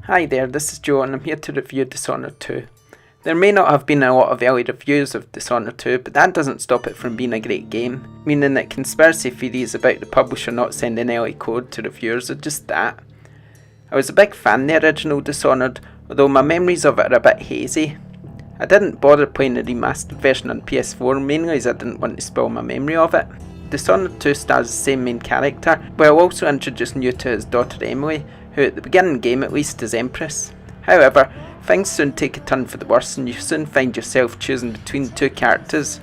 Hi there, this is Joe and I'm here to review Dishonored 2. There may not have been a lot of early reviews of Dishonored 2, but that doesn't stop it from being a great game, meaning that conspiracy theories about the publisher not sending early code to reviewers are just that. I was a big fan of the original Dishonored, although my memories of it are a bit hazy. I didn't bother playing the remastered version on PS4 mainly as I didn't want to spoil my memory of it. Dishonored 2 stars the same main character, while also introducing you to his daughter Emily, who at the beginning of the game at least is Empress. However, things soon take a turn for the worse and you soon find yourself choosing between two characters,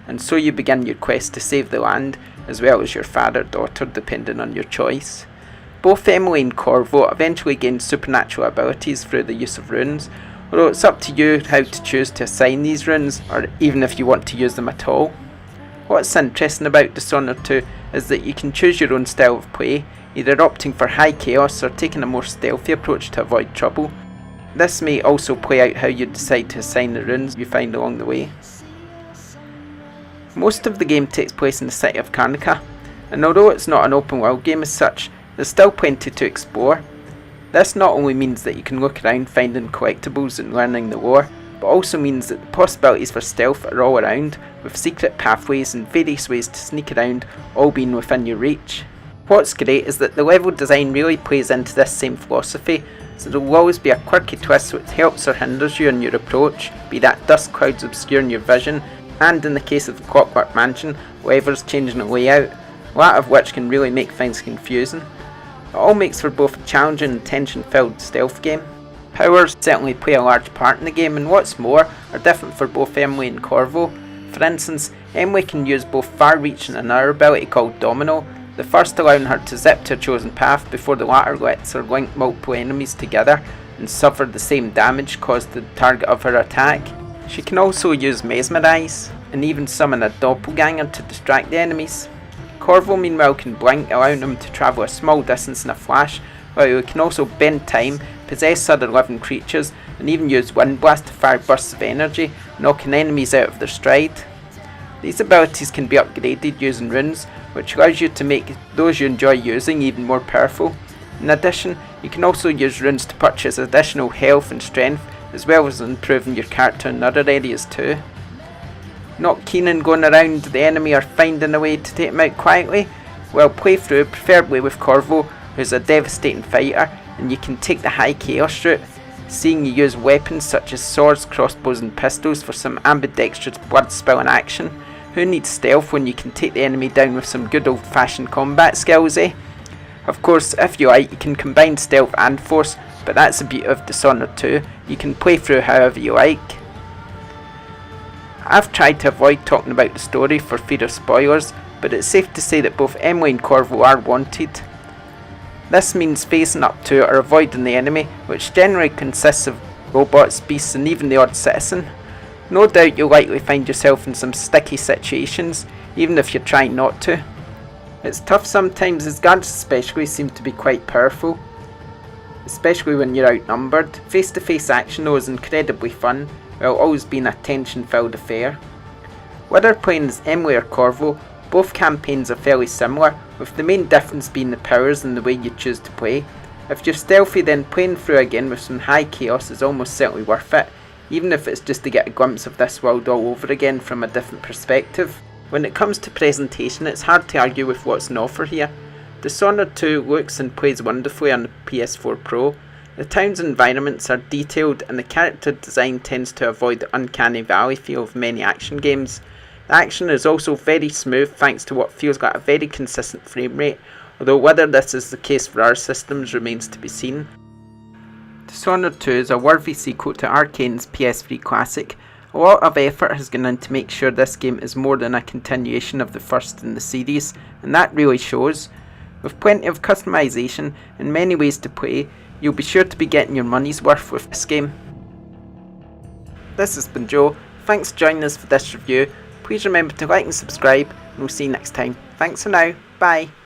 and so you begin your quest to save the land, as well as your father or daughter depending on your choice. Both Emily and Corvo eventually gain supernatural abilities through the use of runes, although it's up to you how to choose to assign these runes, or even if you want to use them at all. What's interesting about Dishonored 2 is that you can choose your own style of play, either opting for high chaos or taking a more stealthy approach to avoid trouble. This may also play out how you decide to assign the runes you find along the way. Most of the game takes place in the city of Karnica, and although it's not an open world game as such, there's still plenty to explore. This not only means that you can look around finding collectibles and learning the lore, but also means that the possibilities for stealth are all around, with secret pathways and various ways to sneak around all being within your reach. What's great is that the level design really plays into this same philosophy, so there will always be a quirky twist which helps or hinders you in your approach, be that dust clouds obscuring your vision, and in the case of the Clockwork Mansion, levers changing the layout, a lot of which can really make things confusing. It all makes for both a challenging and tension-filled stealth game. Powers certainly play a large part in the game, and what's more, are different for both Emily and Corvo. For instance, Emily can use both far-reaching and another ability called Domino, the first allowing her to zip to a chosen path before the latter lets her link multiple enemies together and suffer the same damage caused to the target of her attack. She can also use Mesmerize, and even summon a doppelganger to distract the enemies. Corvo meanwhile can blink, allowing him to travel a small distance in a flash, while he can also bend time, possess other living creatures, and even use Wind Blast to fire bursts of energy, knocking enemies out of their stride. These abilities can be upgraded using runes, which allows you to make those you enjoy using even more powerful. In addition, you can also use runes to purchase additional health and strength, as well as improving your character in other areas too. Not keen on going around the enemy or finding a way to take him out quietly? Well, play through, preferably with Corvo, who's a devastating fighter, and you can take the high chaos route, seeing you use weapons such as swords, crossbows and pistols for some ambidextrous blood-spilling action. Who needs stealth when you can take the enemy down with some good old-fashioned combat skills, eh? Of course, if you like, you can combine stealth and force, but that's the beauty of Dishonored 2, you can play through however you like. I've tried to avoid talking about the story for fear of spoilers, but it's safe to say that both Emily and Corvo are wanted. This means facing up to or avoiding the enemy, which generally consists of robots, beasts and even the odd citizen. No doubt you'll likely find yourself in some sticky situations, even if you're trying not to. It's tough sometimes as guards especially seem to be quite powerful, especially when you're outnumbered. Face-to-face action though is incredibly fun, while always being a tension-filled affair. Whether playing as Emily or Corvo, both campaigns are fairly similar, with the main difference being the powers and the way you choose to play. If you're stealthy, then playing through again with some high chaos is almost certainly worth it, even if it's just to get a glimpse of this world all over again from a different perspective. When it comes to presentation, it's hard to argue with what's on offer here. Dishonored 2 looks and plays wonderfully on the PS4 Pro. The town's environments are detailed and the character design tends to avoid the uncanny valley feel of many action games. The action is also very smooth thanks to what feels like a very consistent frame rate, although whether this is the case for our systems remains to be seen. Dishonored 2 is a worthy sequel to Arcane's PS3 classic. A lot of effort has gone in to make sure this game is more than a continuation of the first in the series, and that really shows. With plenty of customization and many ways to play, you'll be sure to be getting your money's worth with this game. This has been Joe, thanks for joining us for this review. Please remember to like and subscribe, and we'll see you next time. Thanks for now, bye.